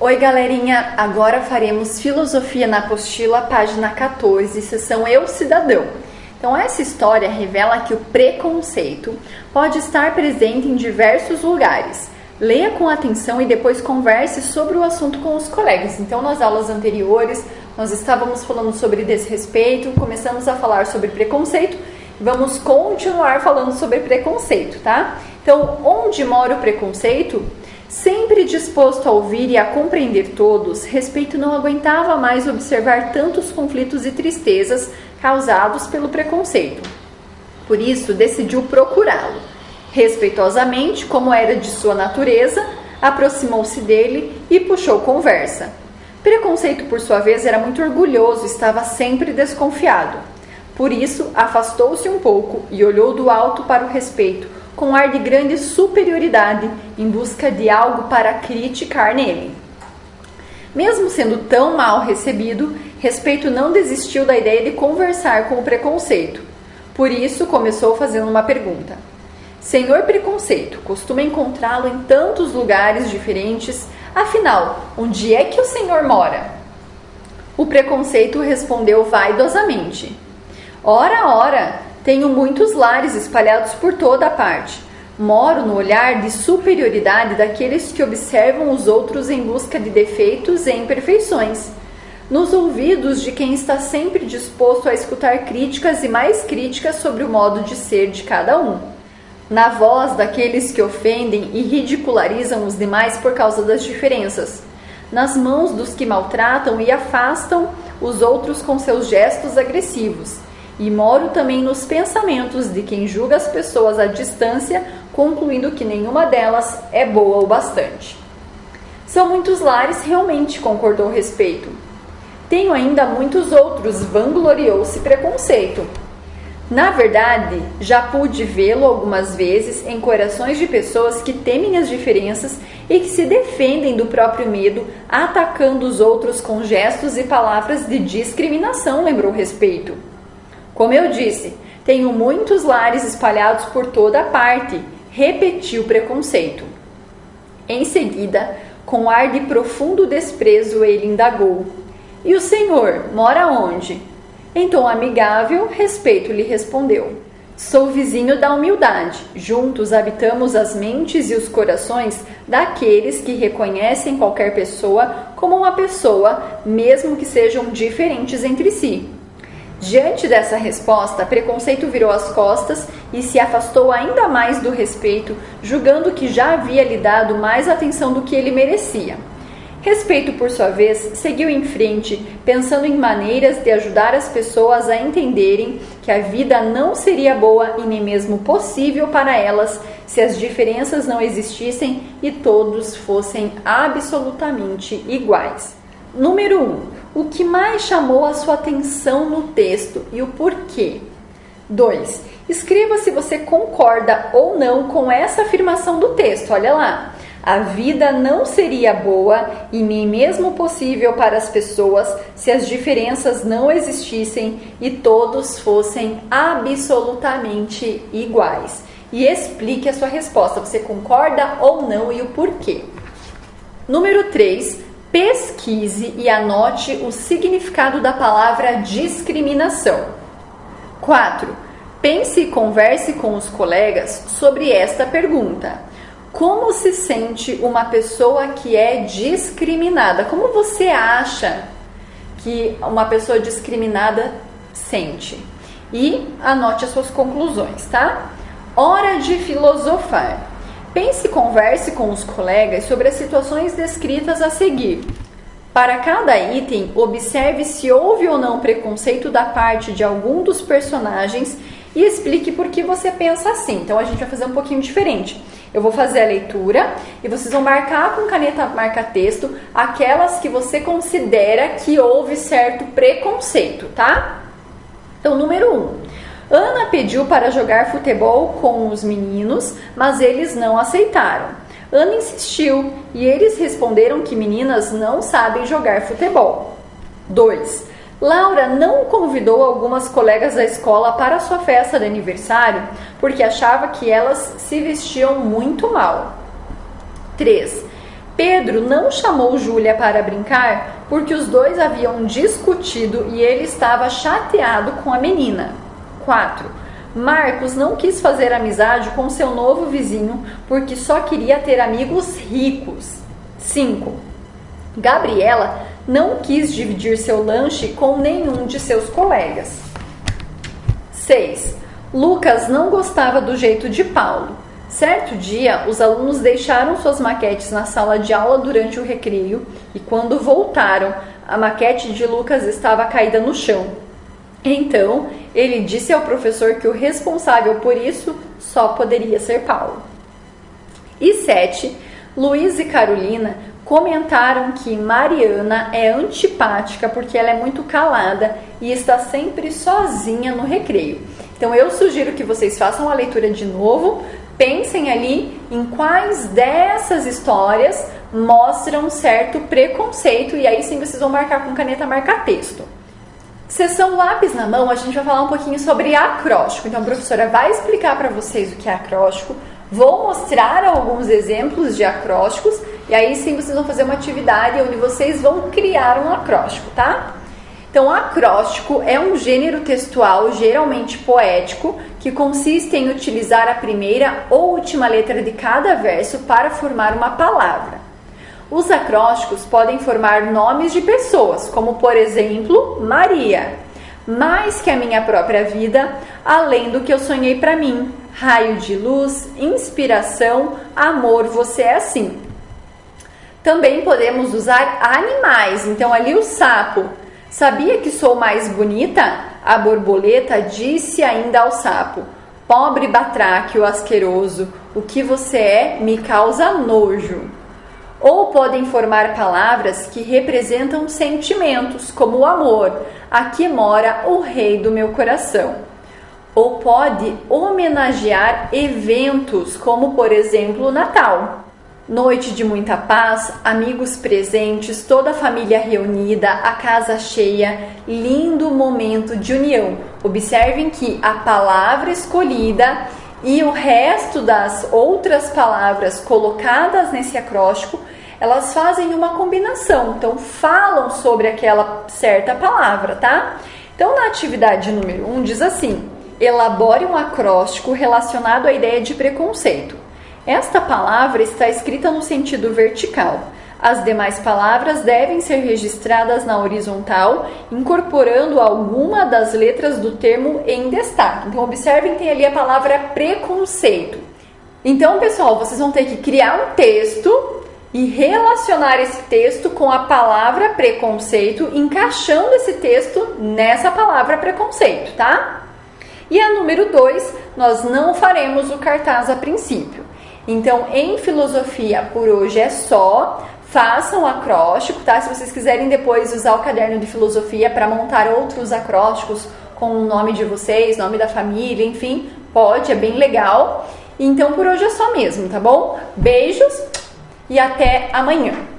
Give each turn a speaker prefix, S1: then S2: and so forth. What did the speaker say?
S1: Oi galerinha, agora faremos Filosofia na Apostila, página 14, seção Eu Cidadão. Então essa história revela que o preconceito pode estar presente em diversos lugares. Leia com atenção e depois converse sobre o assunto com os colegas. Então nas aulas anteriores nós estávamos falando sobre desrespeito, começamos a falar sobre preconceito e vamos continuar falando sobre preconceito, tá? Então onde mora o preconceito? Sempre disposto a ouvir e a compreender todos, Respeito não aguentava mais observar tantos conflitos e tristezas causados pelo preconceito. Por isso, decidiu procurá-lo. Respeitosamente, como era de sua natureza, aproximou-se dele e puxou conversa. Preconceito, por sua vez, era muito orgulhoso, estava sempre desconfiado. Por isso, afastou-se um pouco e olhou do alto para o Respeito, com um ar de grande superioridade, em busca de algo para criticar nele. Mesmo sendo tão mal recebido, Respeito não desistiu da ideia de conversar com o preconceito. Por isso, começou fazendo uma pergunta. Senhor Preconceito, costuma encontrá-lo em tantos lugares diferentes. Afinal, onde é que o senhor mora? O preconceito respondeu vaidosamente. Ora, tenho muitos lares espalhados por toda a parte. Moro no olhar de superioridade daqueles que observam os outros em busca de defeitos e imperfeições. Nos ouvidos de quem está sempre disposto a escutar críticas e mais críticas sobre o modo de ser de cada um. Na voz daqueles que ofendem e ridicularizam os demais por causa das diferenças. Nas mãos dos que maltratam e afastam os outros com seus gestos agressivos. E moro também nos pensamentos de quem julga as pessoas à distância, concluindo que nenhuma delas é boa o bastante. São muitos lares, realmente, concordou Respeito. Tenho ainda muitos outros, vangloriou-se Preconceito. Na verdade, já pude vê-lo algumas vezes em corações de pessoas que temem as diferenças e que se defendem do próprio medo, atacando os outros com gestos e palavras de discriminação, lembrou Respeito. Como eu disse, tenho muitos lares espalhados por toda a parte, repetiu Preconceito. Em seguida, com ar de profundo desprezo, ele indagou. E o senhor mora onde? Em tom amigável, Respeito lhe respondeu. Sou vizinho da humildade. Juntos habitamos as mentes e os corações daqueles que reconhecem qualquer pessoa como uma pessoa, mesmo que sejam diferentes entre si. Diante dessa resposta, Preconceito virou as costas e se afastou ainda mais do Respeito, julgando que já havia lhe dado mais atenção do que ele merecia. Respeito, por sua vez, seguiu em frente, pensando em maneiras de ajudar as pessoas a entenderem que a vida não seria boa e nem mesmo possível para elas se as diferenças não existissem e todos fossem absolutamente iguais. Número 1. O que mais chamou a sua atenção no texto e o porquê? 2. Escreva se você concorda ou não com essa afirmação do texto. Olha lá. A vida não seria boa e nem mesmo possível para as pessoas se as diferenças não existissem e todos fossem absolutamente iguais. E explique a sua resposta. Você concorda ou não e o porquê? Número 3. Pesquise e anote o significado da palavra discriminação. 4. Pense e converse com os colegas sobre esta pergunta. Como se sente uma pessoa que é discriminada? Como você acha que uma pessoa discriminada sente? E anote as suas conclusões, tá? Hora de filosofar. Pense e converse com os colegas sobre as situações descritas a seguir. Para cada item, observe se houve ou não preconceito da parte de algum dos personagens e explique por que você pensa assim. Então, a gente vai fazer um pouquinho diferente. Eu vou fazer a leitura e vocês vão marcar com caneta marca-texto aquelas que você considera que houve certo preconceito, tá? Então, número 1. Ana pediu para jogar futebol com os meninos, mas eles não aceitaram. Ana insistiu e eles responderam que meninas não sabem jogar futebol. 2. Laura não convidou algumas colegas da escola para sua festa de aniversário porque achava que elas se vestiam muito mal. 3. Pedro não chamou Júlia para brincar porque os dois haviam discutido e ele estava chateado com a menina. 4. Marcos não quis fazer amizade com seu novo vizinho porque só queria ter amigos ricos. 5. Gabriela não quis dividir seu lanche com nenhum de seus colegas. 6. Lucas não gostava do jeito de Paulo. Certo dia, os alunos deixaram suas maquetes na sala de aula durante o recreio e quando voltaram, a maquete de Lucas estava caída no chão. Então, ele disse ao professor que o responsável por isso só poderia ser Paulo. E 7. Luiz e Carolina comentaram que Mariana é antipática porque ela é muito calada e está sempre sozinha no recreio. Então eu sugiro que vocês façam a leitura de novo, pensem ali em quais dessas histórias mostram certo preconceito e aí sim vocês vão marcar com caneta marca-texto. Sessão lápis na mão, a gente vai falar um pouquinho sobre acróstico. Então a professora vai explicar para vocês o que é acróstico, vou mostrar alguns exemplos de acrósticos e aí sim vocês vão fazer uma atividade onde vocês vão criar um acróstico, tá? Então, acróstico é um gênero textual geralmente poético que consiste em utilizar a primeira ou última letra de cada verso para formar uma palavra. Os acrósticos podem formar nomes de pessoas, como por exemplo, Maria, mais que a minha própria vida, além do que eu sonhei para mim, raio de luz, inspiração, amor, você é assim. Também podemos usar animais, então ali o sapo. Sabia que sou mais bonita? A borboleta disse ainda ao sapo. Pobre batráquio asqueroso, o que você é me causa nojo. Ou podem formar palavras que representam sentimentos, como o amor. Aqui mora o rei do meu coração. Ou pode homenagear eventos, como por exemplo o Natal. Noite de muita paz, amigos presentes, toda a família reunida, a casa cheia, lindo momento de união. Observem que a palavra escolhida e o resto das outras palavras colocadas nesse acróstico, elas fazem uma combinação, então falam sobre aquela certa palavra, tá? Então na atividade número 1 diz assim, elabore um acróstico relacionado à ideia de preconceito. Esta palavra está escrita no sentido vertical. As demais palavras devem ser registradas na horizontal, incorporando alguma das letras do termo em destaque. Então, observem, tem ali a palavra preconceito. Então, pessoal, vocês vão ter que criar um texto e relacionar esse texto com a palavra preconceito, encaixando esse texto nessa palavra preconceito, tá? E a número 2, nós não faremos o cartaz a princípio. Então, em filosofia, por hoje é só. Façam acróstico, tá? Se vocês quiserem depois usar o caderno de filosofia para montar outros acrósticos com o nome de vocês, nome da família, enfim, pode, é bem legal. Então, por hoje é só mesmo, tá bom? Beijos e até amanhã!